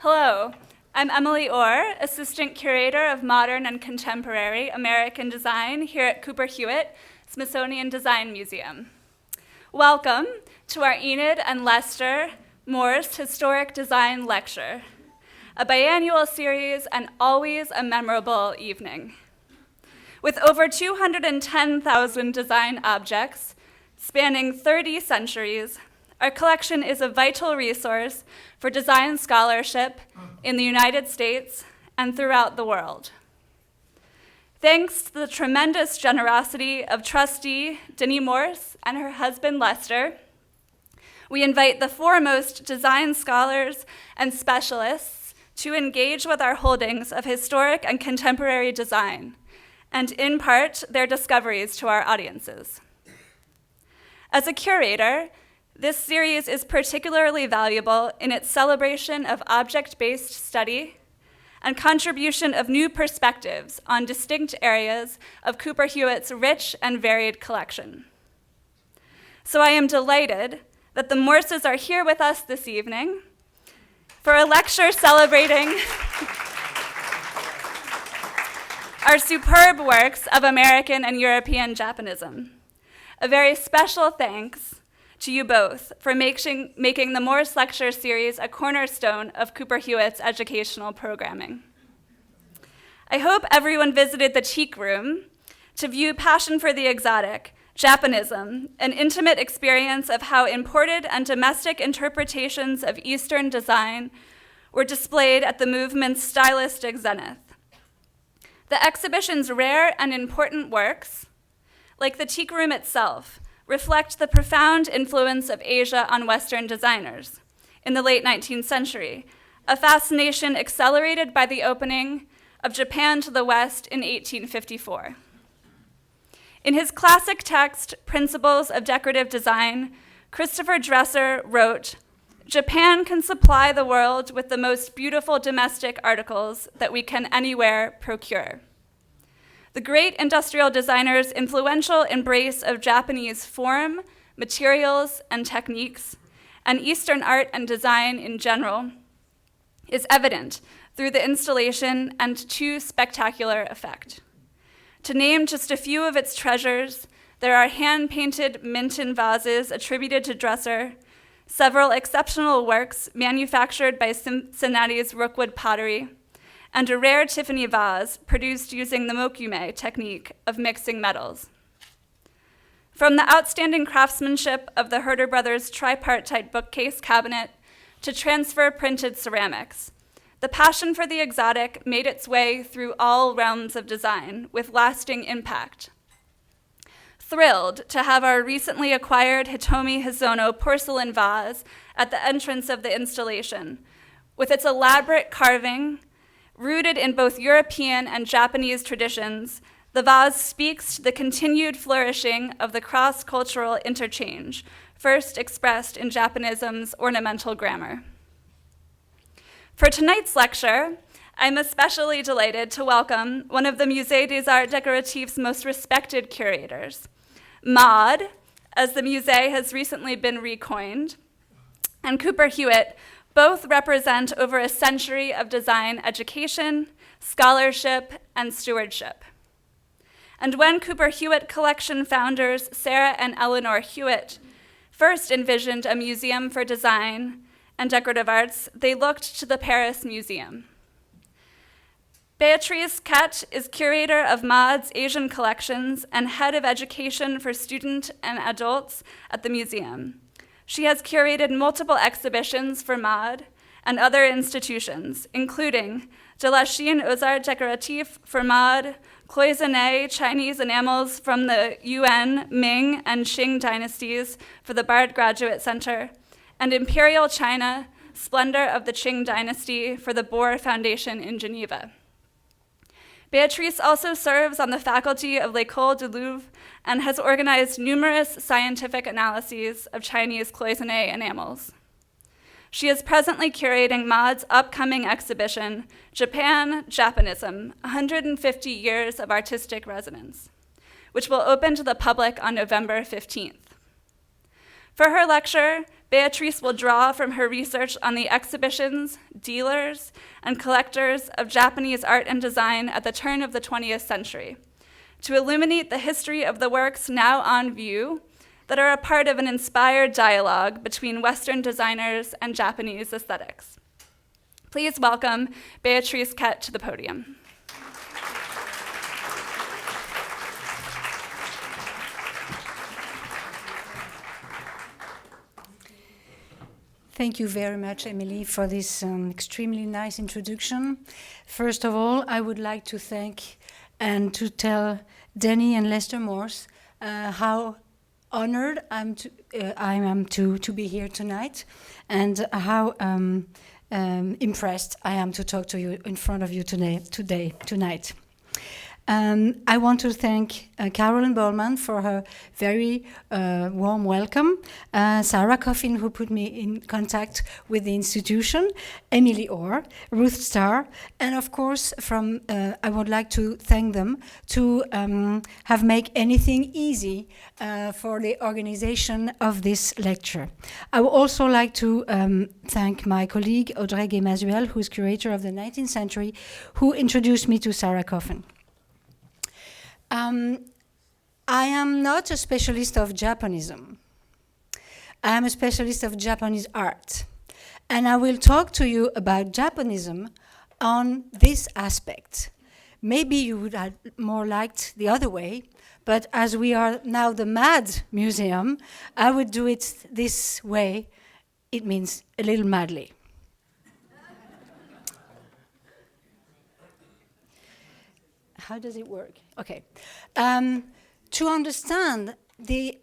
Hello, I'm Emily Orr, Assistant Curator of Modern and Contemporary American Design here at Cooper Hewitt Smithsonian Design Museum. Welcome to our Enid and Lester Morse Historic Design Lecture, a biannual series and always a memorable evening. With over 210,000 design objects spanning 30 centuries, our collection is a vital resource for design scholarship in the United States and throughout the world. Thanks to the tremendous generosity of trustee Denny Morse and her husband Lester, we invite the foremost design scholars and specialists to engage with our holdings of historic and contemporary design and impart their discoveries to our audiences. As a curator, this series is particularly valuable in its celebration of object-based study and contribution of new perspectives on distinct areas of Cooper Hewitt's rich and varied collection. So I am delighted that the Morses are here with us this evening for a lecture celebrating our superb works of American and European Japonism. A very special thanks to you both for making the Morse Lecture Series a cornerstone of Cooper Hewitt's educational programming. I hope everyone visited the Teak Room to view Passion for the Exotic, Japonism, an intimate experience of how imported and domestic interpretations of Eastern design were displayed at the movement's stylistic zenith. The exhibition's rare and important works, like the Teak Room itself, reflect the profound influence of Asia on Western designers in the late 19th century, a fascination accelerated by the opening of Japan to the West in 1854. In his classic text, Principles of Decorative Design, Christopher Dresser wrote, "Japan can supply the world with the most beautiful domestic articles that we can anywhere procure." The great industrial designer's influential embrace of Japanese form, materials, and techniques, and Eastern art and design in general, is evident through the installation and to spectacular effect. To name just a few of its treasures, there are hand-painted Minton vases attributed to Dresser, several exceptional works manufactured by Cincinnati's Rookwood pottery, and a rare Tiffany vase produced using the mokume technique of mixing metals. From the outstanding craftsmanship of the Herder Brothers tripartite bookcase cabinet to transfer printed ceramics, the passion for the exotic made its way through all realms of design with lasting impact. Thrilled to have our recently acquired Hitomi Hizono porcelain vase at the entrance of the installation, with its elaborate carving, rooted in both European and Japanese traditions, the vase speaks to the continued flourishing of the cross-cultural interchange, first expressed in Japonism's ornamental grammar. For tonight's lecture, I'm especially delighted to welcome one of the Musée des Arts Décoratifs' most respected curators, MOD, as the Musée has recently been recoined, and Cooper Hewitt. Both represent over a century of design education, scholarship, and stewardship. And when Cooper Hewitt Collection founders Sarah and Eleanor Hewitt first envisioned a museum for design and decorative arts, they looked to the Paris Museum. Béatrice Quette is curator of MOD's Asian collections and head of education for students and adults at the museum. She has curated multiple exhibitions for MOD and other institutions, including De la Chine aux Arts Décoratifs for MOD, cloisonné Chinese enamels from the Yuan, Ming, and Qing dynasties for the Bard Graduate Center, and Imperial China, Splendor of the Qing Dynasty for the Bohr Foundation in Geneva. Béatrice also serves on the faculty of l'École du Louvre and has organized numerous scientific analyses of Chinese cloisonné enamels. She is presently curating MOD's upcoming exhibition, Japan, Japonism, 150 Years of Artistic Resonance, which will open to the public on November 15th. For her lecture, Béatrice will draw from her research on the exhibitions, dealers, and collectors of Japanese art and design at the turn of the 20th century, to illuminate the history of the works now on view that are a part of an inspired dialogue between Western designers and Japanese aesthetics. Please welcome Béatrice Quette to the podium. Thank you very much, Emily, for this extremely nice introduction. First of all, I would like to thank and to tell Danny and Lester Morse how honored I am to be here tonight, and how impressed I am to talk to you in front of you tonight. I want to thank Carolyn Bowman for her very warm welcome, Sarah Coffin, who put me in contact with the institution, Emily Orr, Ruth Starr, and of course I would like to thank them to have made anything easy for the organization of this lecture. I would also like to thank my colleague Audrey Guémazuel, who is curator of the 19th century, who introduced me to Sarah Coffin. I am not a specialist of Japonism. I am a specialist of Japanese art. And I will talk to you about Japonism on this aspect. Maybe you would have more liked the other way, but as we are now the MAD Museum, I would do it this way. It means a little madly. How does it work? Okay. To understand the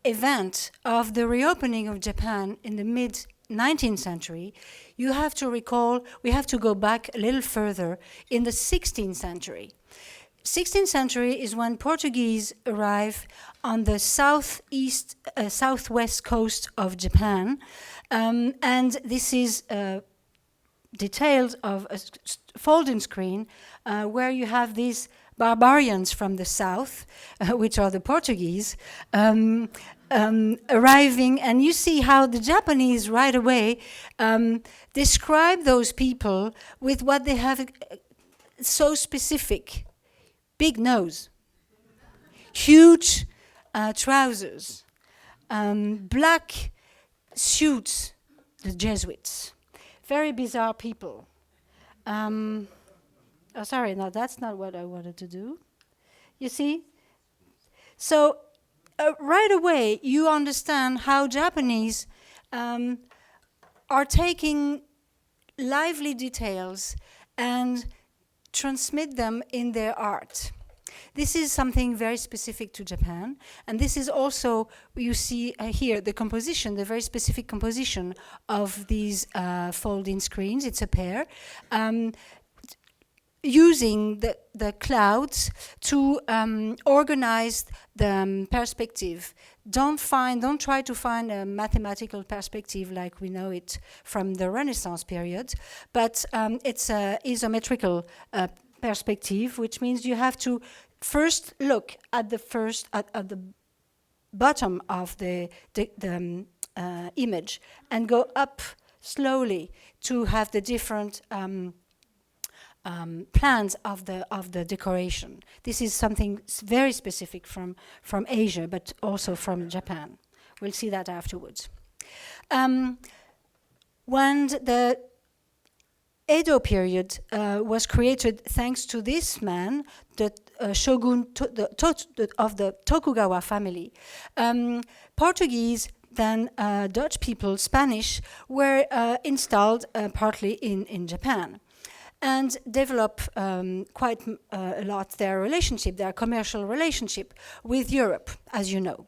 event of the reopening of Japan in the mid-19th century, you have to recall, we have to go back a little further in the 16th century. 16th century is when Portuguese arrive on the southwest coast of Japan, and this is detailed of a folding screen where you have these barbarians from the south, which are the Portuguese, arriving, and you see how the Japanese right away describe those people with what they have so specific: big nose, huge trousers, black suits, the Jesuits. Very bizarre people. Oh, sorry, no, that's not what I wanted to do. You see? So right away, you understand how Japanese are taking lively details and transmit them in their art. This is something very specific to Japan, and this is also, you see here, the composition, the very specific composition of these folding screens. It's a pair. Using the clouds to organize the perspective. Don't try to find a mathematical perspective like we know it from the Renaissance period, but it's an isometrical perspective, which means you have to first look at the bottom of the image and go up slowly to have the different plans of the decoration. This is something very specific from Asia, but also from Japan. We'll see that afterwards. When the Edo period was created thanks to this man, the shogun of the Tokugawa family, Portuguese, then Dutch people, Spanish, were installed partly in Japan, and develop quite a lot their commercial relationship with Europe, as you know.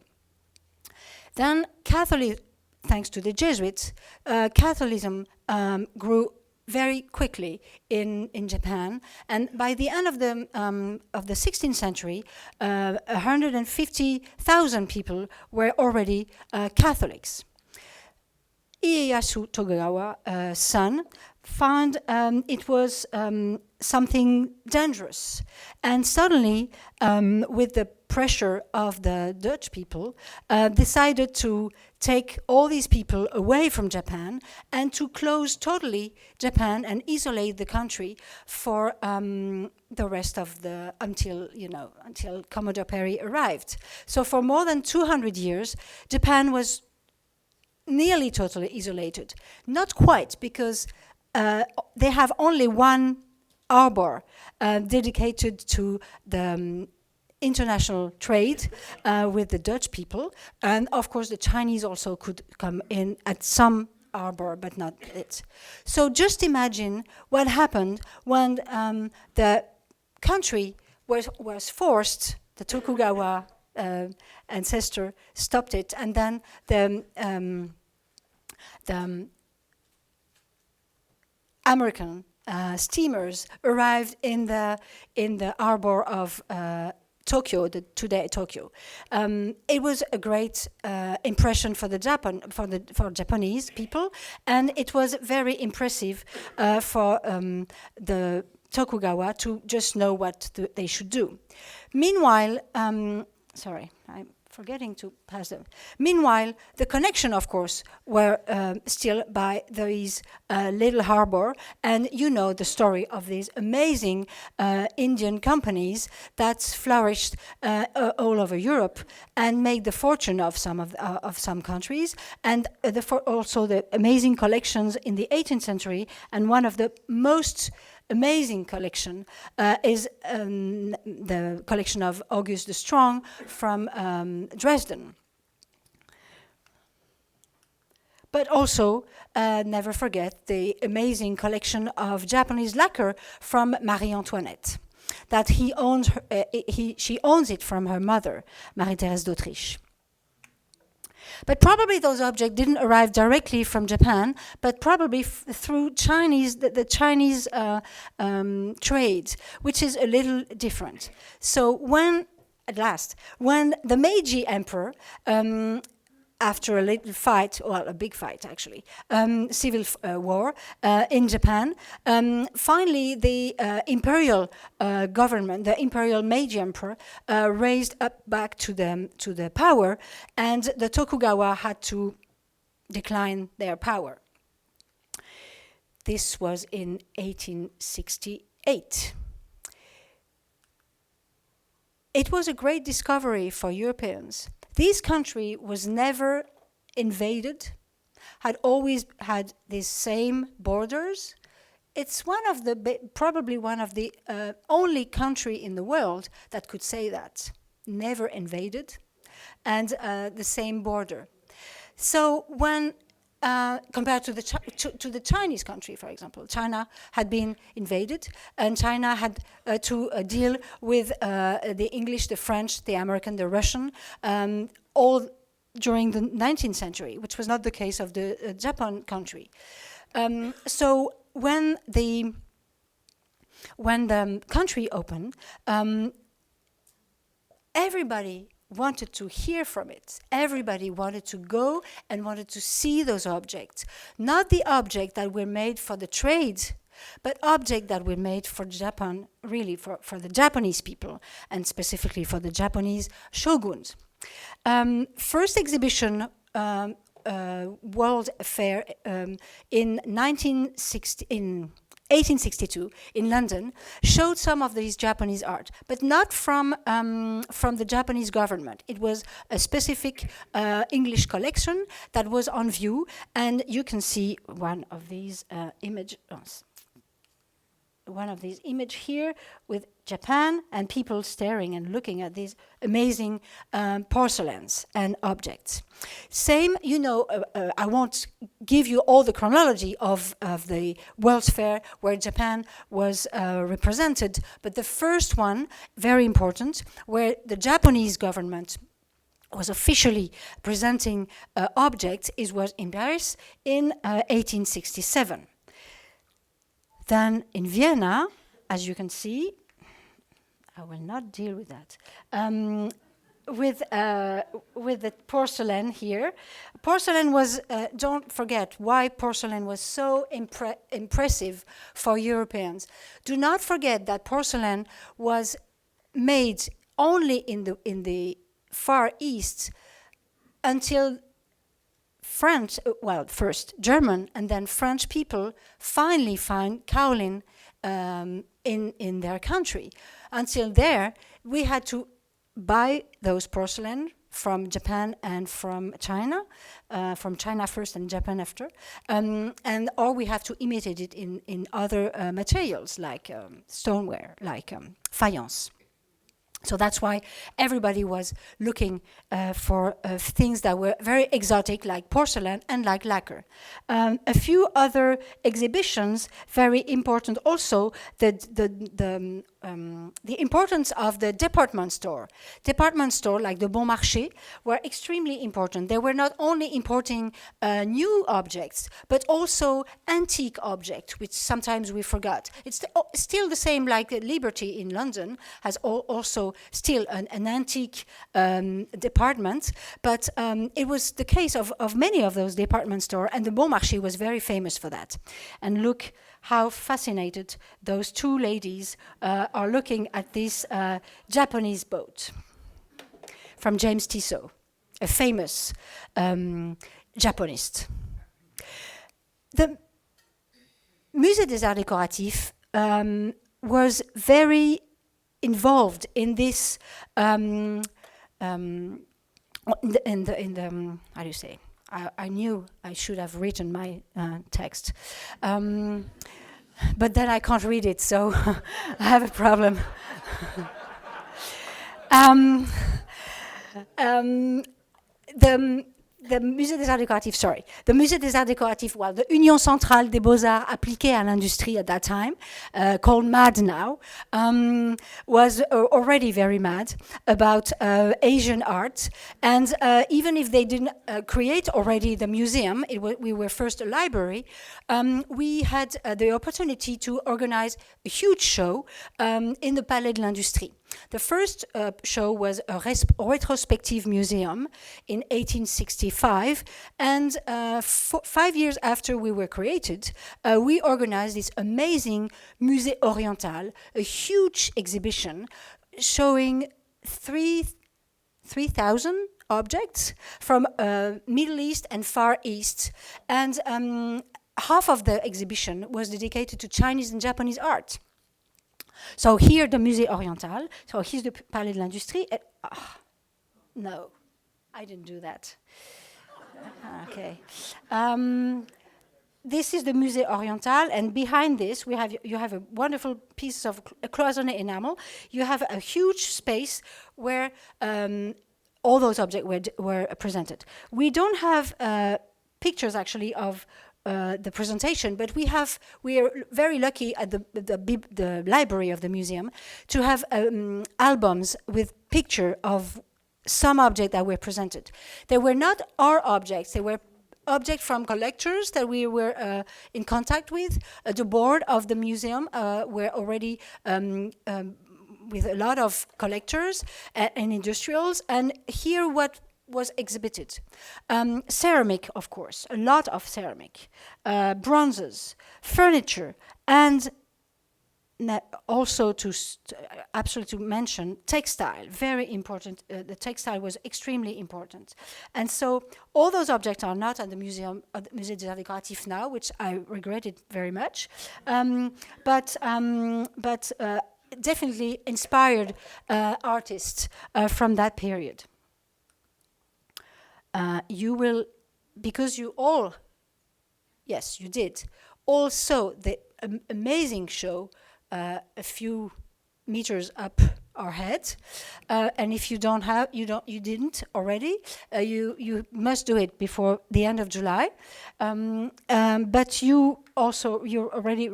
Then thanks to the Jesuits, Catholicism grew very quickly in Japan, and by the end of the 16th century, 150,000 people were already Catholics. Ieyasu Tokugawa, son, found it was something dangerous. And suddenly, with the pressure of the Dutch people, decided to take all these people away from Japan and to close totally Japan and isolate the country for the rest of the, until Commodore Perry arrived. So for more than 200 years, Japan was nearly totally isolated. Not quite, because they have only one harbor dedicated to the international trade with the Dutch people, and of course the Chinese also could come in at some harbor, but not it. So just imagine what happened when the country was forced, the Tokugawa ancestor stopped it, and then the American steamers arrived in the harbor of Tokyo, today Tokyo. It was a great impression for for Japanese people, and it was very impressive for the Tokugawa to just know what they should do. Meanwhile, sorry, I'm forgetting to pass them. Meanwhile, the connection, of course, were still by these little harbor, and you know the story of these amazing Indian companies that flourished all over Europe and made the fortune of some countries, and also the amazing collections in the 18th century. And one of the most amazing collection is the collection of August the Strong from Dresden. But also, never forget the amazing collection of Japanese lacquer from Marie Antoinette, that she owns it from her mother, Marie-Thérèse d'Autriche. But probably those objects didn't arrive directly from Japan, but probably through the Chinese trade, which is a little different. So when the Meiji Emperor, after a little fight, well, a big fight actually, civil war in Japan, finally the imperial government, the imperial Meiji Emperor, raised up back to the power, and the Tokugawa had to decline their power. This was in 1868. It was a great discovery for Europeans. This country was never invaded, had always had these same borders. It's probably one of the only country in the world that could say that. Never invaded, and the same border. So when compared to the Chinese country, for example, China had been invaded, and China had to deal with the English, the French, the American, the Russian, all during the 19th century, which was not the case of the Japan country. So when the country opened, everybody wanted to hear from it. Everybody wanted to go and wanted to see those objects. Not the objects that were made for the trade, but objects that were made for Japan, really for the Japanese people, and specifically for the Japanese shoguns. First exhibition, World Fair, in 1862 in London, showed some of these Japanese art, but not from the Japanese government. It was a specific English collection that was on view, and you can see one of these image here with Japan and people staring and looking at these amazing porcelains and objects. Same, I won't give you all the chronology of the World's Fair where Japan was represented, but the first one, very important, where the Japanese government was officially presenting objects, was in Paris in 1867. Then in Vienna, as you can see, I will not deal with that. with the porcelain here. Porcelain was, don't forget why porcelain was so impressive for Europeans. Do not forget that porcelain was made only in the Far East until French, well, first German and then French people finally found kaolin in their country. Until there, we had to buy those porcelain from Japan and from China first and Japan after, or we have to imitate it in other materials like stoneware, like faience. So that's why everybody was looking for things that were very exotic, like porcelain and like lacquer. A few other exhibitions, very important also, the importance of the department store. Department store, like the Bon Marché, were extremely important. They were not only importing new objects, but also antique objects, which sometimes we forgot. It's still the same like Liberty in London has also still an antique department, but it was the case of many of those department stores, and the Bon Marché was very famous for that. And look how fascinated those two ladies are looking at this Japanese boat from James Tissot, a famous Japanist. The Musée des Arts Décoratifs was very involved in this how do you say? I knew I should have written my text, but then I can't read it, so I have a problem. The Musée des Arts Décoratifs, the Musée des Arts Décoratifs, well, the Union Centrale des Beaux-Arts appliquée à l'industrie at that time, called MAD now, was already very mad about Asian art. And even if they didn't create already the museum, we were first a library, we had the opportunity to organize a huge show in the Palais de l'Industrie. The first show was a retrospective museum in 1865, and 5 years after we were created, we organized this amazing Musée Oriental, a huge exhibition showing 3,000 objects from Middle East and Far East, and half of the exhibition was dedicated to Chinese and Japanese art. So here the Musée Oriental, so here's the Palais de l'Industrie. No, I didn't do that. Okay. This is the Musée Oriental, and behind this you have a wonderful piece of cloisonné enamel. You have a huge space where all those objects were presented. We don't have pictures actually of the presentation, but we are very lucky at the library of the museum to have albums with picture of some objects that were presented. They were not our objects, they were objects from collectors that we were in contact with. The board of the museum were already with a lot of collectors and industrials, and here what was exhibited. Ceramic, of course, a lot of ceramic, bronzes, furniture, and also absolutely to mention textile, very important. The textile was extremely important. And so all those objects are not at the museum, at the Musée des Arts Décoratifs now, which I regretted very much, but definitely inspired artists from that period. You will, because you all, yes, you did, also the amazing show a few meters up our head, and if you didn't already, you must do it before the end of July. But you already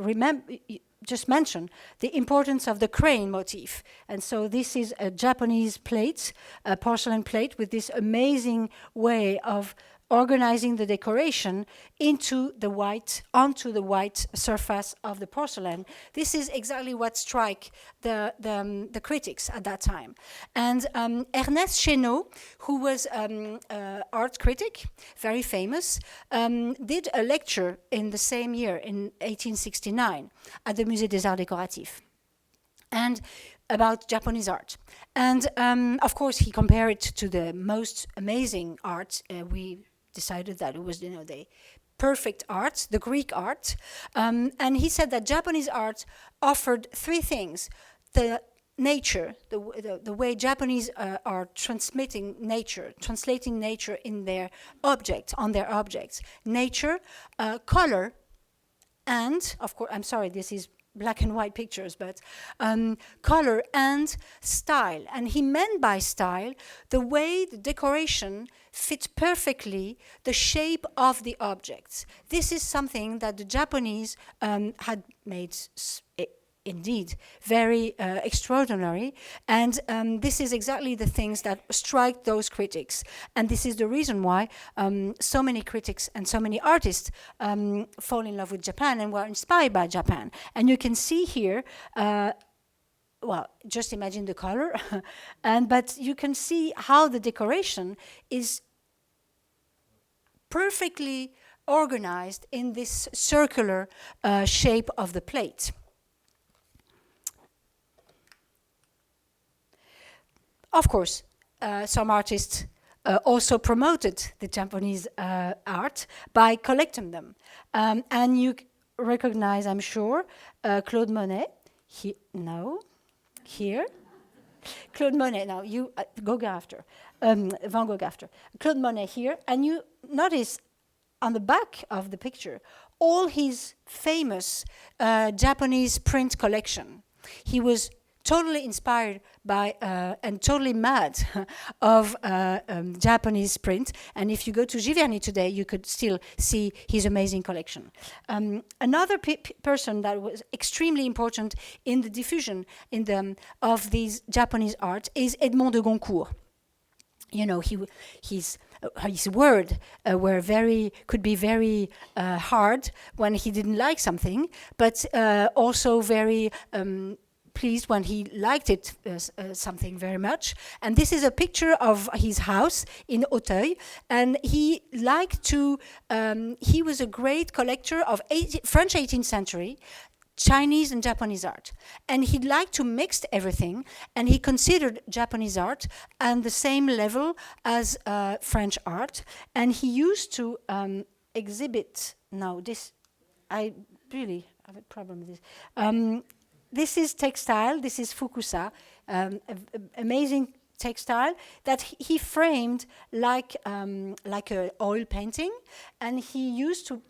just mentioned the importance of the crane motif. And so this is a Japanese plate, a porcelain plate with this amazing way of organizing the decoration onto the white surface of the porcelain. This is exactly what struck the critics at that time. And Ernest Chénaud, who was art critic, very famous, did a lecture in the same year, in 1869, at the Musée des Arts Décoratifs, and about Japanese art. And of course, he compared it to the most amazing art. We decided that it was, the perfect art, the Greek art. And he said that Japanese art offered three things: the nature, the way Japanese are translating nature in their objects, on their objects, nature, color, and of course, I'm sorry, this is black and white pictures, but color and style. And he meant by style the way the decoration fit perfectly the shape of the objects. This is something that the Japanese had made indeed very extraordinary, and this is exactly the things that strike those critics, and this is the reason why so many critics and so many artists fall in love with Japan and were inspired by Japan. And you can see here, well, just imagine the color, but you can see how the decoration is perfectly organized in this circular shape of the plate. Of course, some artists also promoted the Japanese art by collecting them. And you recognize, I'm sure, Claude Monet. Here. Claude Monet, now you, Gogh after, Van Gogh after. Claude Monet here, and you notice on the back of the picture all his famous Japanese print collection. He was totally inspired by and totally mad of Japanese print. And if you go to Giverny today, you could still see his amazing collection. Another person that was extremely important in the diffusion of these Japanese art is Edmond de Goncourt. You know, his words could be very hard when he didn't like something, but also very pleased when he liked it something very much. And this is a picture of his house in Auteuil, and he liked to he was a great collector of French 18th century Chinese and Japanese art, and he liked to mix everything, and he considered Japanese art on the same level as French art, and he used to exhibit. Now this, I really have a problem with this. This is textile. This is fukusa, amazing textile that he framed like an oil painting, and he used to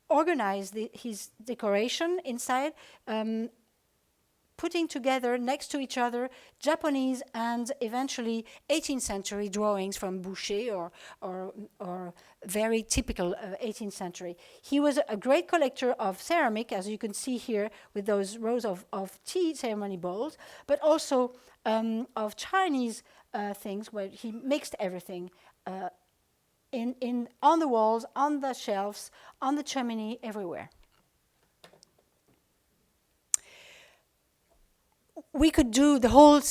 organize his decoration inside, putting together next to each other Japanese and eventually 18th century drawings from Boucher or very typical 18th century. He was a great collector of ceramic, as you can see here with those rows of tea ceremony bowls, but also of Chinese things where he mixed everything on the walls, on the shelves, on the chimney, everywhere. We could do the whole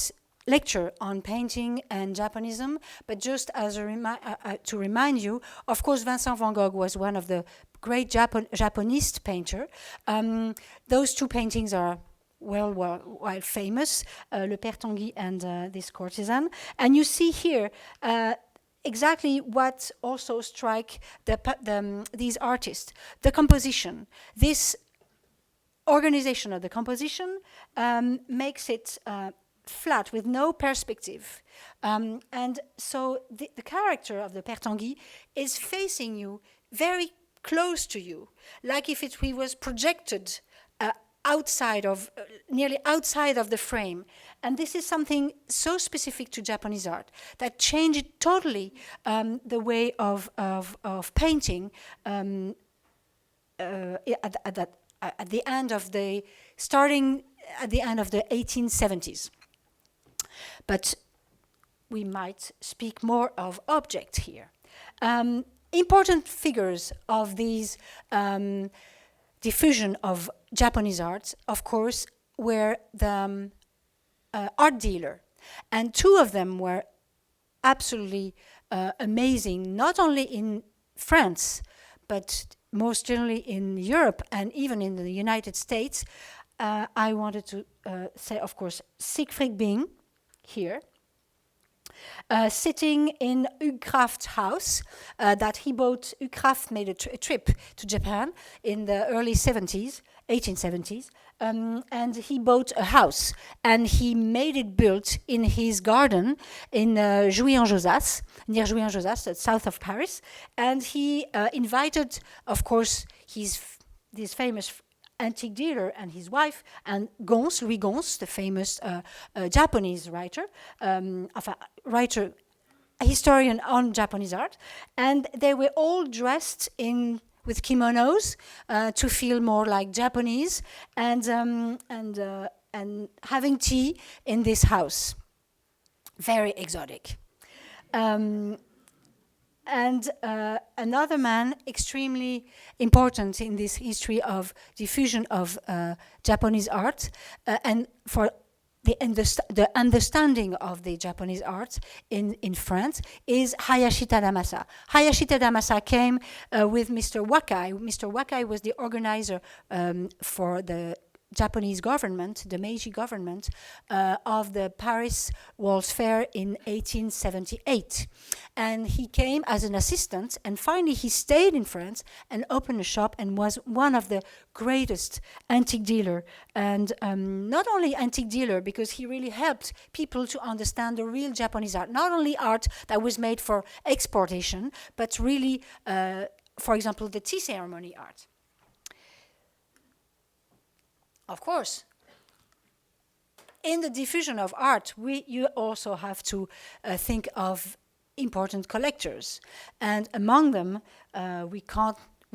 lecture on painting and Japonism, but just as to remind you, of course, Vincent Van Gogh was one of the great Japanese painters. Those two paintings are worldwide famous, Le Père Tanguy and this courtesan. And you see here exactly what also strike these artists, the composition. This organization of the composition makes it flat with no perspective. And so the character of the Père Tanguy is facing you, very close to you, like if he was projected nearly outside of the frame. And this is something so specific to Japanese art that changed totally the way of painting at the end of the 1870s. But we might speak more of object here. Important figures of these diffusion of Japanese art, of course, were the art dealer. And two of them were absolutely amazing, not only in France, but most generally in Europe and even in the United States. I wanted to say, of course, Siegfried Bing here, sitting in Ucraft house that he bought. Ucraft made a trip to Japan in the early 1870s, and he bought a house and he made it built in his garden in Jouy-en-Josas, near Jouy-en-Josas, south of Paris. And he invited, of course, this famous antique dealer and his wife, and Louis Gons, the famous Japanese writer, historian on Japanese art, and they were all dressed with kimonos to feel more like Japanese, and having tea in this house, very exotic. And another man extremely important in this history of diffusion of Japanese art and for the understanding of the Japanese art in France is Hayashi Tadamasa. Hayashi Tadamasa came with Mr. Wakai. Mr. Wakai was the organizer for the Japanese government, the Meiji government, of the Paris World's Fair in 1878. And he came as an assistant, and finally he stayed in France and opened a shop and was one of the greatest antique dealer. And not only antique dealer, because he really helped people to understand the real Japanese art, not only art that was made for exportation, but really, for example, the tea ceremony art. Of course, in the diffusion of art, you also have to think of important collectors, and among them, we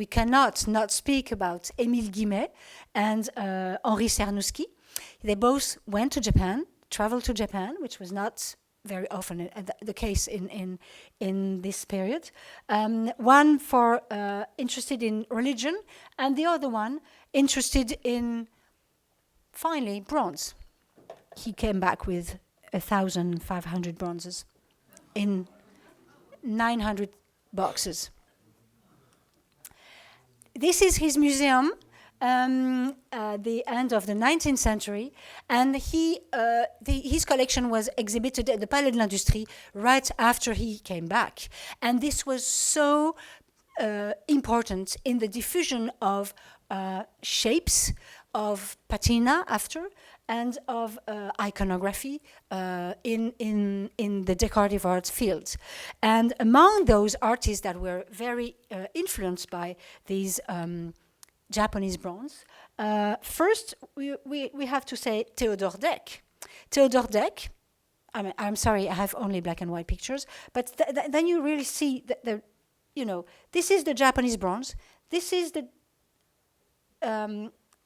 cannot not speak about Émile Guimet and Henri Cernuschi. They both went to Japan, traveled to Japan, which was not very often the case in this period. One for interested in religion, and the other one interested in, finally, bronze. He came back with 1,500 bronzes in 900 boxes. This is his museum, the end of the 19th century, and his collection was exhibited at the Palais de l'Industrie right after he came back. And this was so important in the diffusion of shapes, of patina after, and of iconography in the decorative arts field. And among those artists that were very influenced by these Japanese bronze, first we have to say Theodore Deck. Theodore Deck, I'm sorry, I have only black and white pictures, but then you really see this is the Japanese bronze, this is the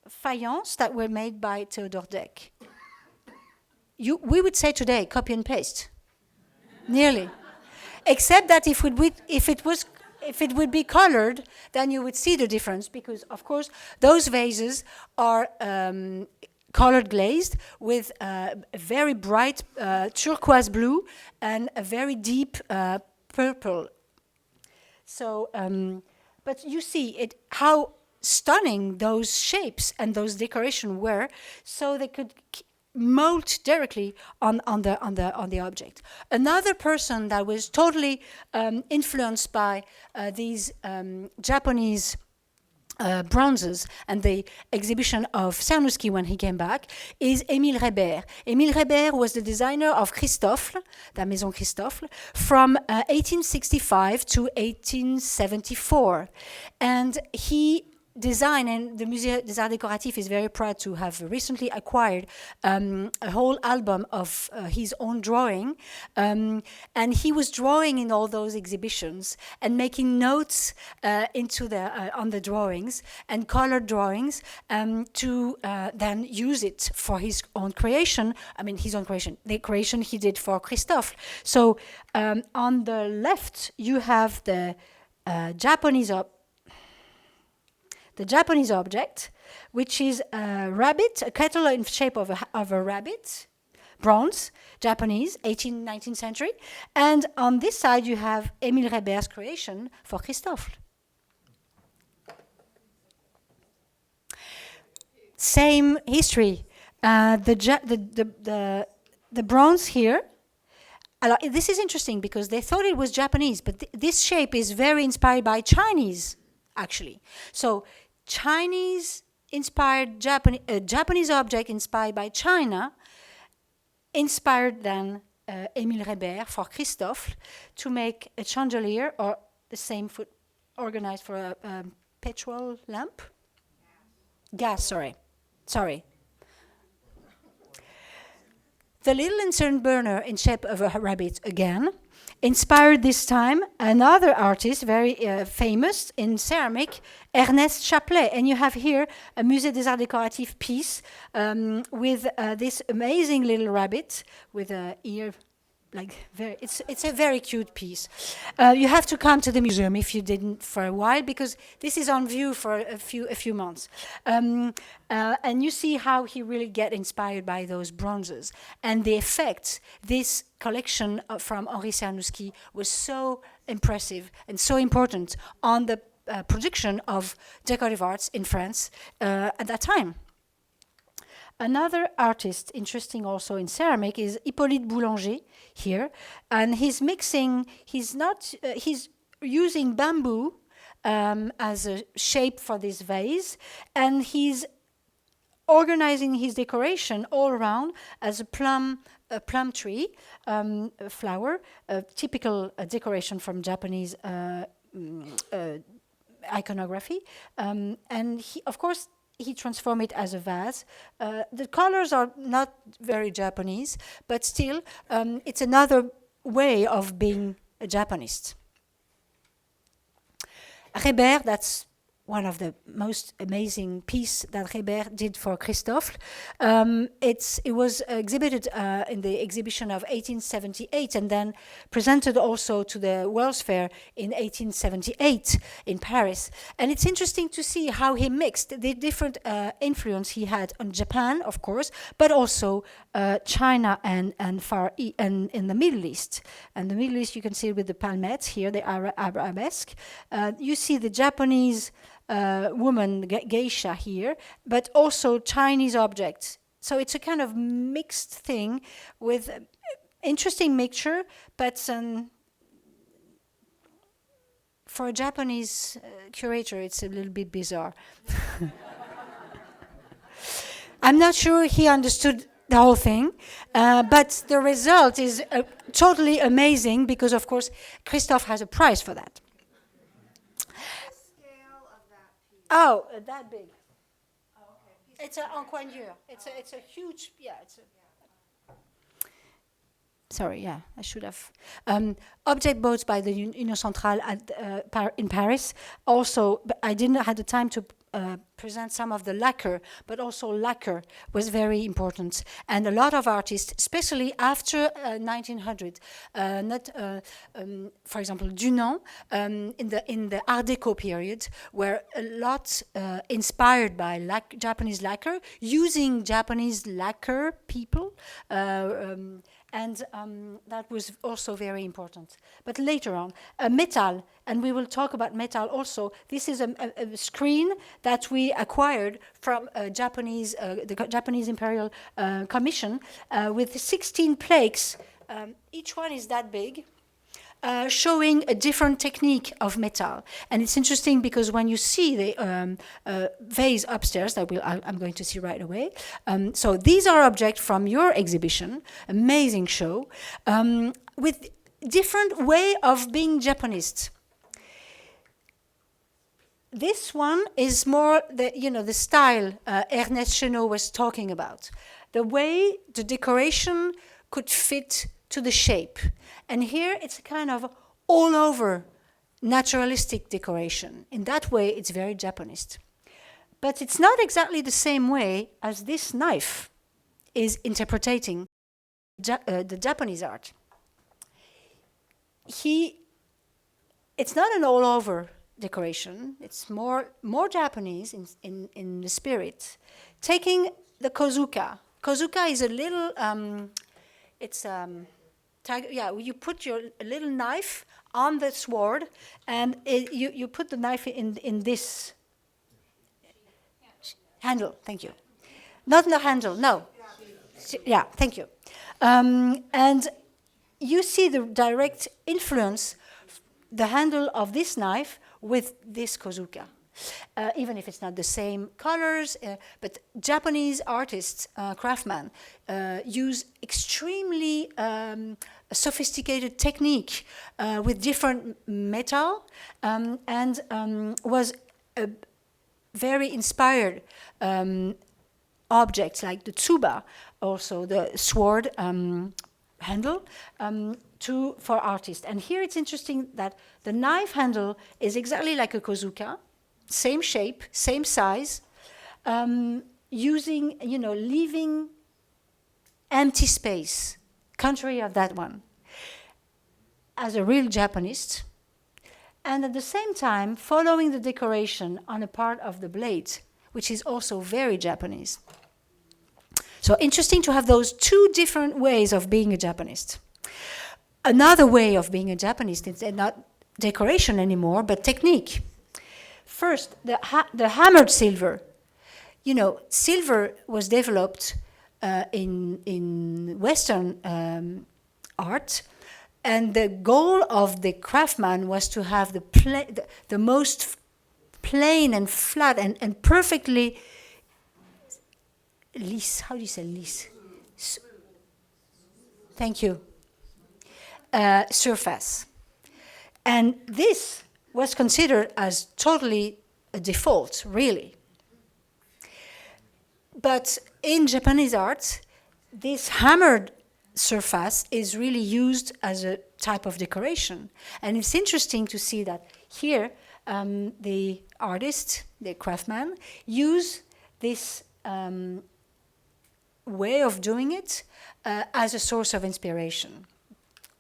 faience that were made by Theodore Deck. We would say today copy and paste, nearly, except that if it would be colored, then you would see the difference, because of course those vases are colored glazed with a very bright turquoise blue and a very deep purple. So, but you see how stunning those shapes and those decorations were, so they could mold directly on the object. Another person that was totally influenced by these Japanese bronzes and the exhibition of Cernuschi when he came back is Émile Reber. Émile Reber was the designer of Christofle, la Maison Christofle, from 1865 to 1874. And he design, and the Musée des Arts Décoratifs is very proud to have recently acquired a whole album of his own drawing, and he was drawing in all those exhibitions and making notes into the on the drawings and colored drawings to then use it for his own creation. I mean, his own creation, the creation he did for Christophe. So on the left you have the Japanese object, which is a rabbit, a kettle in shape of a rabbit, bronze, Japanese, 18th, 19th century. And on this side, you have Émile Reber's creation for Christophe. Same history. The bronze here. Alors, this is interesting because they thought it was Japanese, but this shape is very inspired by Chinese, actually. So Chinese-inspired Japanese object inspired by China, inspired then Émile Reber for Christophe to make a chandelier, or the same organized for a petrol lamp? Gas, sorry. The little insert burner in shape of a rabbit again, inspired this time another artist, very famous in ceramic, Ernest Chaplet. And you have here a Musée des Arts Décoratifs piece with this amazing little rabbit with an ear. It's a very cute piece. You have to come to the museum if you didn't for a while, because this is on view for a few months, and you see how he really get inspired by those bronzes and the effects. This collection from Henri Cernuschi was so impressive and so important on the production of decorative arts in France at that time. Another artist interesting also in ceramic is Hippolyte Boulanger here, and he's using bamboo as a shape for this vase, and he's organizing his decoration all around as a plum tree, a flower, a typical decoration from Japanese iconography, and he, of course, he transformed it as a vase. The colors are not very Japanese, but still, it's another way of being a Japanist. Reber, that's one of the most amazing pieces that Reber did for Christophe. It was exhibited in the exhibition of 1878 and then presented also to the World's Fair in 1878 in Paris. And it's interesting to see how he mixed the different influence he had on Japan, of course, but also China and in the Middle East. And the Middle East, you can see it with the palmettes here, the arabesque. You see the Japanese woman, geisha here, but also Chinese objects. So it's a kind of mixed thing with interesting mixture, but for a Japanese curator, it's a little bit bizarre. I'm not sure he understood the whole thing, but the result is totally amazing because, of course, Christophe has a prize for that. Oh, that big. Oh, okay. It's an encoignure. It's a huge, sorry, I should have. Object boats by the Union Centrale in Paris. Also, but I didn't have the time to present some of the lacquer, but also lacquer was very important. And a lot of artists, especially after 1900, for example, Dunant, in the Art Deco period, were a lot inspired by Japanese lacquer, using Japanese lacquer people. And that was also very important. But later on, metal, and we will talk about metal also. This is a screen that we acquired from the Japanese Imperial Commission with 16 plaques. Each one is that big. Showing a different technique of metal. And it's interesting because when you see the vase upstairs, that I'm going to see right away. So these are objects from your exhibition, amazing show, with different way of being Japanese. this one is more the style Ernest Chenot was talking about. The way the decoration could fit to the shape. And here it's a kind of all over naturalistic decoration. In that way, it's very Japanese. But it's not exactly the same way as this knife is interpreting the Japanese art. It's not an all over decoration. It's more Japanese in the spirit. Taking the kozuka. Kozuka is a little, you put your little knife on the sword, and you put the knife in this handle. Thank you. Not the handle, no. Yeah, thank you. And you see the direct influence, the handle of this knife with this kozuka. Even if it's not the same colors, but Japanese artists, craftsmen, use extremely sophisticated technique with different metal, and was very inspired objects like the tsuba, also the sword handle, for artists. And here it's interesting that the knife handle is exactly like a kozuka, same shape, same size, leaving empty space, contrary of that one, as a real Japanese, and at the same time following the decoration on a part of the blade, which is also very Japanese. So interesting to have those two different ways of being a Japanese. Another way of being a Japanese is not decoration anymore, but technique. First, the hammered silver. Silver was developed in Western art, and the goal of the craftsman was to have the most plain and flat and perfectly lisse. How do you say lisse? Thank you. Surface. And this was considered as totally a default, really. But in Japanese art, this hammered surface is really used as a type of decoration. And it's interesting to see that here the artists, the craftsmen, use this way of doing it as a source of inspiration.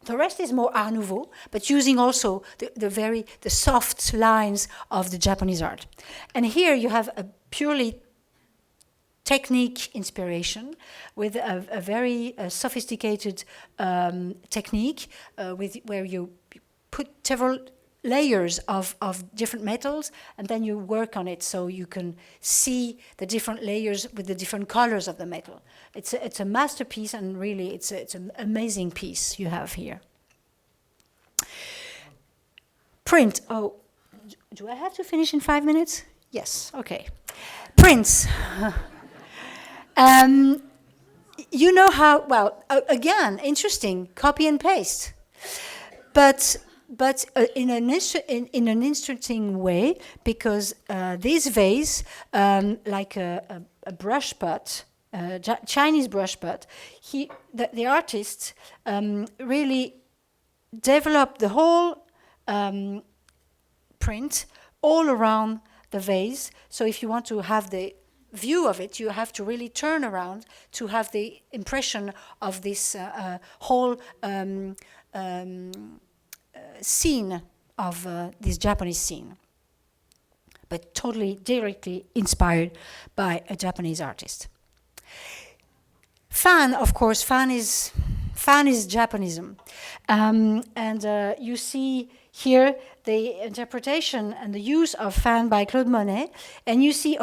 The rest is more Art Nouveau, but using also the soft lines of the Japanese art. And here you have a purely technique inspiration with a very sophisticated technique where you put several layers of different metals, and then you work on it so you can see the different layers with the different colors of the metal. It's a masterpiece, and really it's an amazing piece you have here. Print. Oh, do I have to finish in 5 minutes? Yes. Okay. Prints. You know how, well, again, interesting, copy and paste. But in an interesting way, because this vase, like a brush pot, Chinese brush pot, the artist really developed the whole print all around the vase. So if you want to have the view of it, you have to really turn around to have the impression of this whole scene of this Japanese scene, but totally directly inspired by a Japanese artist. Fan, of course, fan is Japanism, and you see here the interpretation and the use of fan by Claude Monet, and you see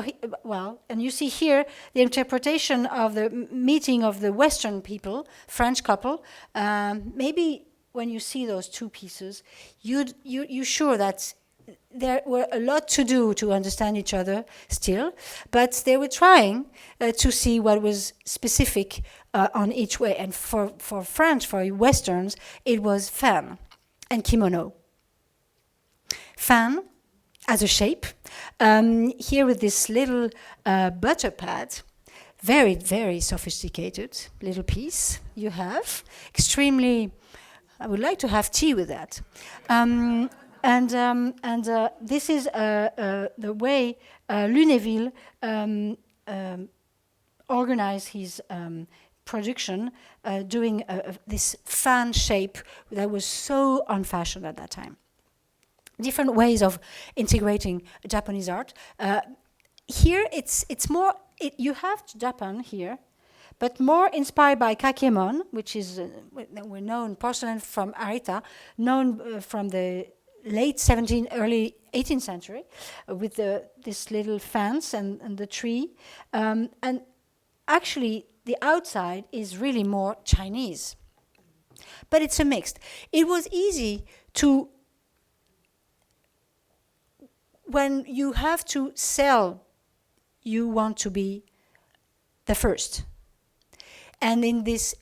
here the interpretation of the meeting of the Western people, French couple. Maybe when you see those two pieces, you're sure that there were a lot to do to understand each other still, but they were trying to see what was specific on each way. And for French, for Westerns, it was fan and kimono. Fan, as a shape. Here with this little butter pad, very, very sophisticated little piece you have. Extremely, I would like to have tea with that. This is the way Lunéville organized his production, doing this fan shape that was so unfashioned at that time. Different ways of integrating Japanese art. Here, it's more. You have Japan here, but more inspired by kakemon, which is we're known porcelain from Arita, known from the late 17th, early 18th century, with this little fence and the tree, and actually the outside is really more Chinese, but it's a mixed. It was easy to, when you have to sell, you want to be the first. And in this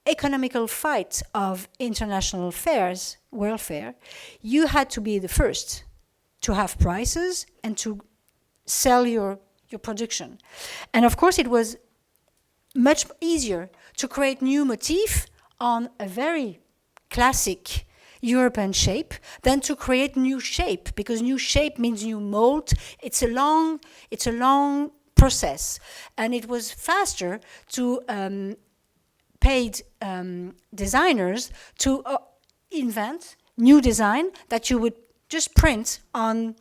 economical fight of international fairs, world fair, you had to be the first to have prices and to sell your production. And of course, it was much easier to create new motif on a very classic European shape than to create new shape, because new shape means new mold. It's a long process, and it was faster to paid designers to invent new design that you would just print on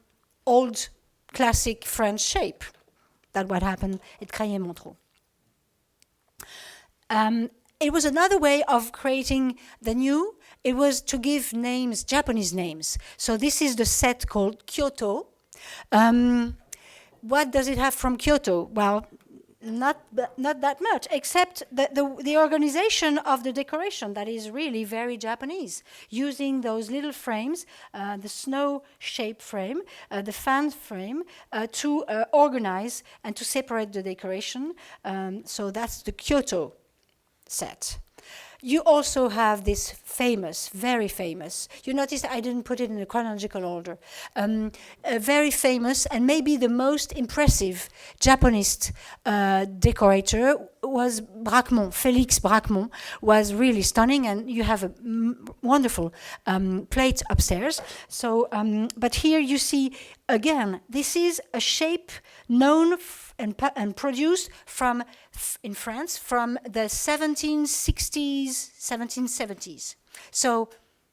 old classic French shape. That's what happened at Crayer-Montreux. It was another way of creating the new. It was to give names, Japanese names. So this is the set called Kyoto. What does it have from Kyoto? Well, not that much, except the organization of the decoration that is really very Japanese, using those little frames, the snow shape frame, the fan frame, to organize and to separate the decoration. So that's the Kyoto set. You also have this famous, very famous, you notice I didn't put it in a chronological order, a very famous and maybe the most impressive Japanese decorator was Bracquemont. Félix Bracquemont was really stunning, and you have a wonderful plate upstairs. So, but here you see, again, this is a shape known and produced from in France from the 1760s, 1770s. So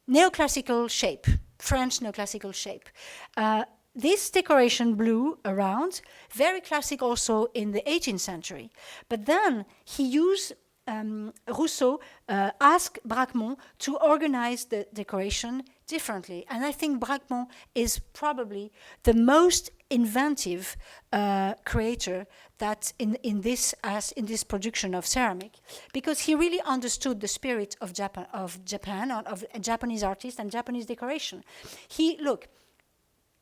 neoclassical shape, French neoclassical shape. This decoration blew around, very classic also in the 18th century. But then he used, Rousseau asked Bracquemont to organize the decoration differently. And I think Bracquemont is probably the most inventive creator that in this production of ceramic, because he really understood the spirit of Japan, of Japanese artists and Japanese decoration.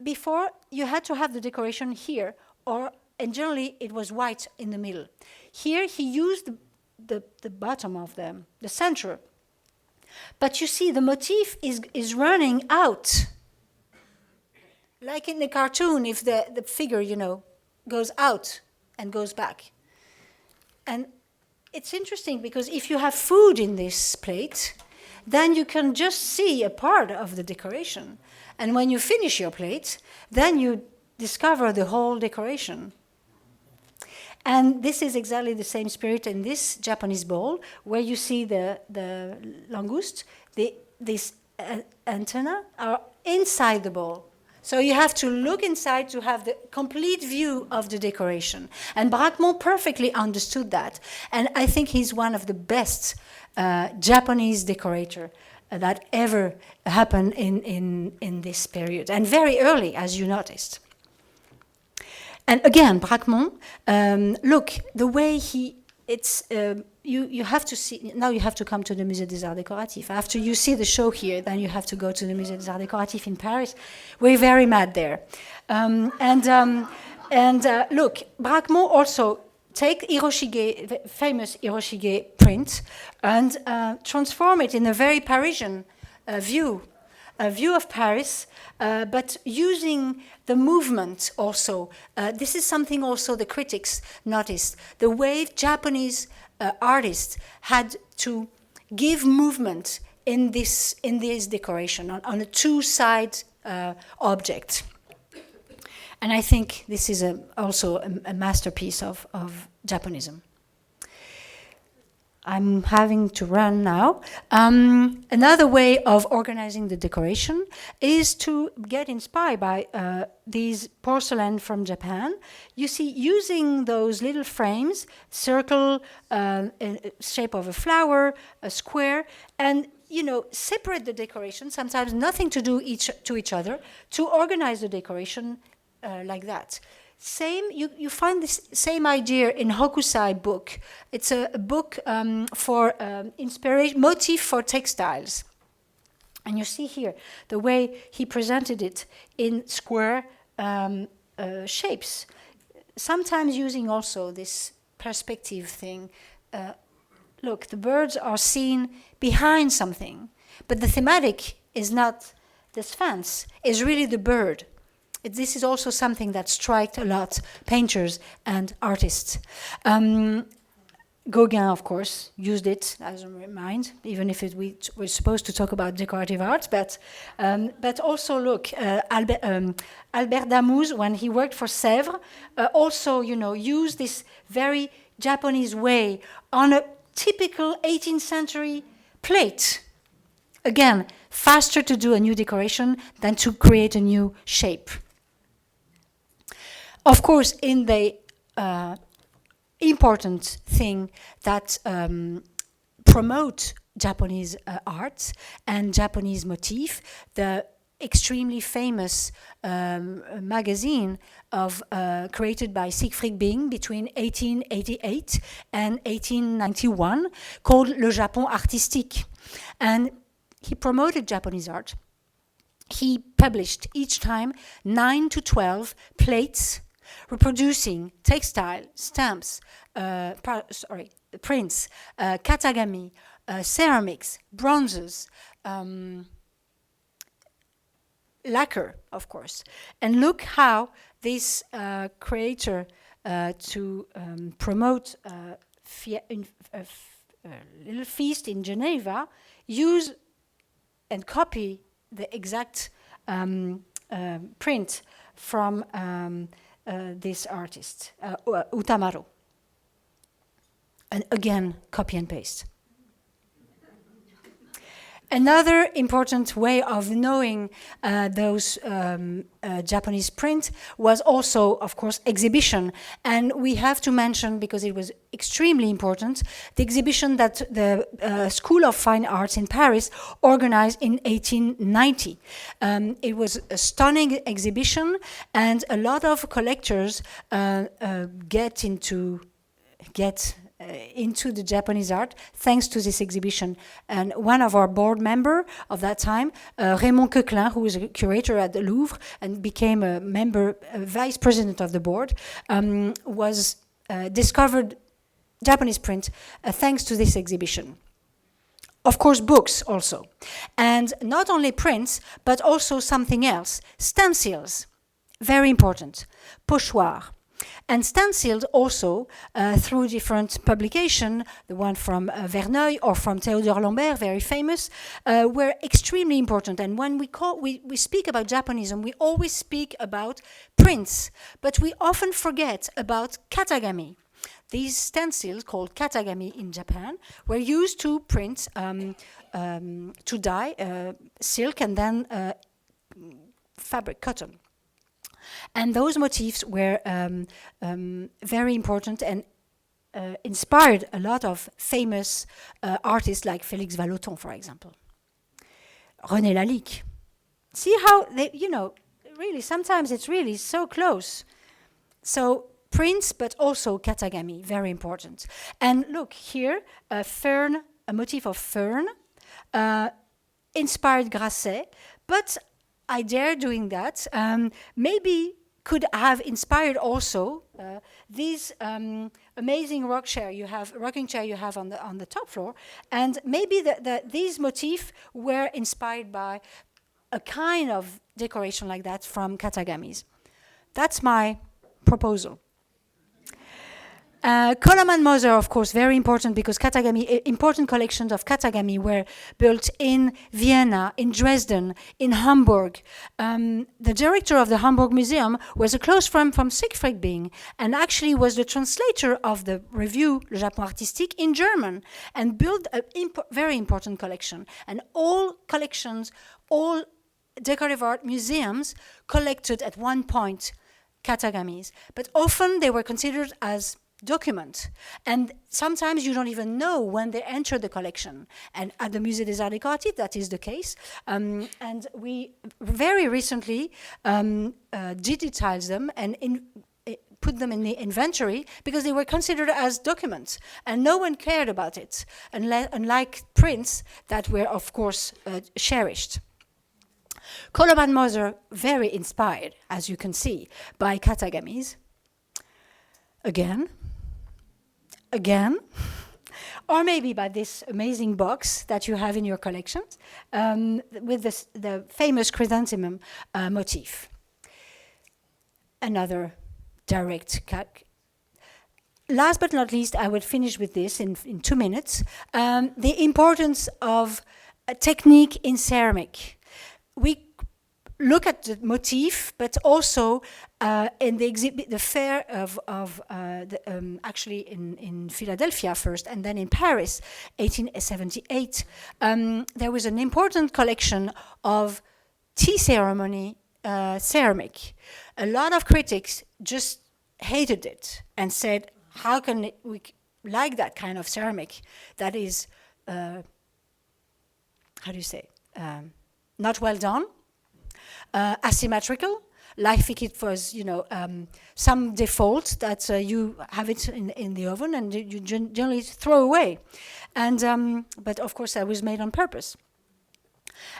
Before you had to have the decoration here, and generally it was white in the middle. Here he used the bottom of the center. But you see, the motif is running out. Like in the cartoon, if the figure, goes out and goes back. And it's interesting because if you have food in this plate, then you can just see a part of the decoration. And when you finish your plate, then you discover the whole decoration. And this is exactly the same spirit in this Japanese bowl, where you see the langouste, this antenna are inside the bowl. So you have to look inside to have the complete view of the decoration. And Bracquemont perfectly understood that. And I think he's one of the best Japanese decorator that ever happened in this period. And very early, as you noticed. And again, Bracquemont, look, the way you have to see, now you have to come to the Musée des Arts Décoratifs. After you see the show here, then you have to go to the Musée des Arts Décoratifs in Paris. We're very mad there. Look, Bracquemont also take Hiroshige, famous Hiroshige print, and transform it in a very Parisian view. view of Paris, but using the movement also. This is something also the critics noticed. The way Japanese artists had to give movement in this decoration on a two-side object. And I think this is also a masterpiece of Japonism. I'm having to run now. Another way of organizing the decoration is to get inspired by these porcelain from Japan. You see, using those little frames, circle, shape of a flower, a square, and separate the decoration, sometimes nothing to do to each other, to organize the decoration like that. You find this same idea in Hokusai book. It's a book for inspiration, motif for textiles. And you see here the way he presented it in square shapes. Sometimes using also this perspective thing. Look, the birds are seen behind something, but the thematic is not this fence, is really the bird. This is also something that struck a lot painters and artists. Gauguin, of course, used it as a reminder, even if we were supposed to talk about decorative arts. But also look, Albert Damouz, when he worked for Sèvres, also used this very Japanese way on a typical 18th century plate. Again, faster to do a new decoration than to create a new shape. Of course, in the important thing that promote Japanese art and Japanese motif, the extremely famous magazine created by Siegfried Bing between 1888 and 1891 called Le Japon Artistique. And he promoted Japanese art. He published each time 9 to 12 plates reproducing textile, stamps, prints, katagami, ceramics, bronzes, lacquer, of course. And look how this creator to promote a little feast in Geneva use and copy the exact print from this artist, Utamaro. And again, copy and paste. Another important way of knowing those Japanese print was also, of course, exhibition. And we have to mention, because it was extremely important, the exhibition that the School of Fine Arts in Paris organized in 1890. It was a stunning exhibition, and a lot of collectors get into the Japanese art thanks to this exhibition. And one of our board member of that time, Raymond Coquelin, who was a curator at the Louvre and became a vice president of the board, was discovered Japanese print thanks to this exhibition. Of course, books also. And not only prints, but also something else. Stencils, very important. Pochoir. And stencils also, through different publications, the one from Verneuil or from Théodore Lambert, very famous, were extremely important. And when we speak about Japonism, we always speak about prints, but we often forget about katagami. These stencils, called katagami in Japan, were used to print, to dye silk and then fabric, cotton. And those motifs were very important and inspired a lot of famous artists like Félix Vallotton, for example. René Lalique. See how they, really, sometimes it's really so close. So prints, but also katagami, very important. And look here, a motif of fern, inspired Grasset, but I dare doing that. Maybe could have inspired also these amazing rocking chair you have on the top floor, and maybe these motifs were inspired by a kind of decoration like that from katagamis. That's my proposal. Column and Moser, of course, very important because important collections of katagami were built in Vienna, in Dresden, in Hamburg. The director of the Hamburg Museum was a close friend from Siegfried Bing and actually was the translator of the review Le Japon Artistique in German and built a very important collection. And all collections, all decorative art museums collected at one point katagamis, but often they were considered as document, and sometimes you don't even know when they enter the collection. And at the Musée des Arts Décoratifs, that is the case. And we very recently digitized them and put them in the inventory because they were considered as documents, and no one cared about it, unlike prints that were, of course, cherished. Column and Moser, very inspired, as you can see, by katagamis. Again, or maybe by this amazing box that you have in your collections with the famous chrysanthemum motif. Another direct cut. Last but not least, I will finish with this in 2 minutes. The importance of a technique in ceramic. We look at the motif, but also in the exhibit, the fair of actually in Philadelphia first, and then in Paris, 1878. There was an important collection of tea ceremony ceramic. A lot of critics just hated it and said, "How can we like that kind of ceramic that is, how do you say, not well done?" Asymmetrical, like it was, some default that you have it in the oven and you generally throw away. And but of course that was made on purpose.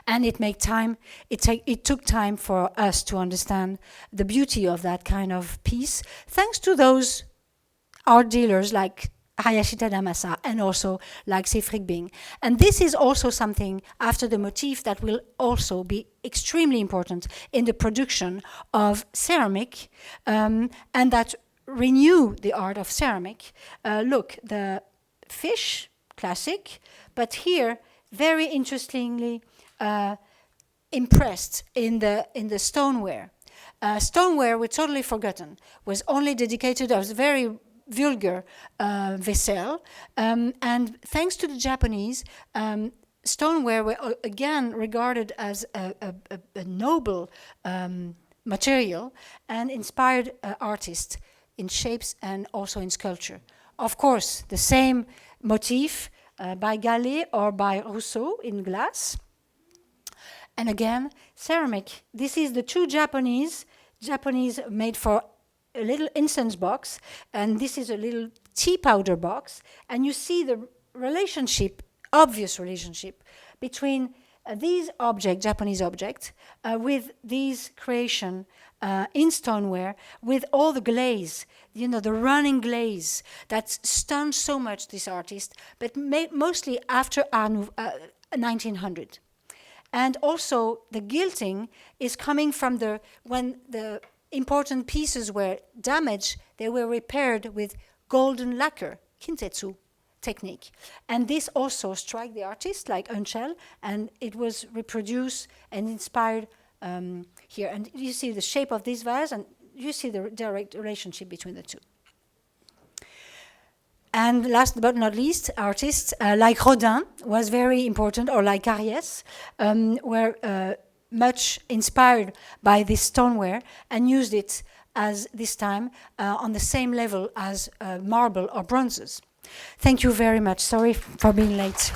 And it took time for us to understand the beauty of that kind of piece, thanks to those art dealers like Hayashita Damasa and also like Siegfried Bing. And this is also something after the motif that will also be extremely important in the production of ceramic and that renew the art of ceramic. Look, the fish, classic, but here, very interestingly, impressed in the stoneware. Stoneware, we totally forgotten, was only dedicated as very vulgar vessel, and thanks to the Japanese, stoneware were again regarded as a noble material and inspired artists in shapes and also in sculpture. Of course, the same motif by Gallet or by Rousseau in glass. And again, ceramic. This is the two Japanese made for a little incense box, and this is a little tea powder box, and you see the relationship, obvious relationship, between these objects, Japanese objects, with these creation in stoneware, with all the glaze, the running glaze that stunned so much this artist, but mostly after 1900. And also the gilding is coming from when the important pieces were damaged, they were repaired with golden lacquer, kintetsu technique. And this also struck the artist like Untitled, and it was reproduced and inspired here. And you see the shape of this vase, and you see the direct relationship between the two. And last but not least, artists like Rodin was very important, or like Ariès, were much inspired by this stoneware and used it as this time on the same level as marble or bronzes. Thank you very much. Sorry for being late.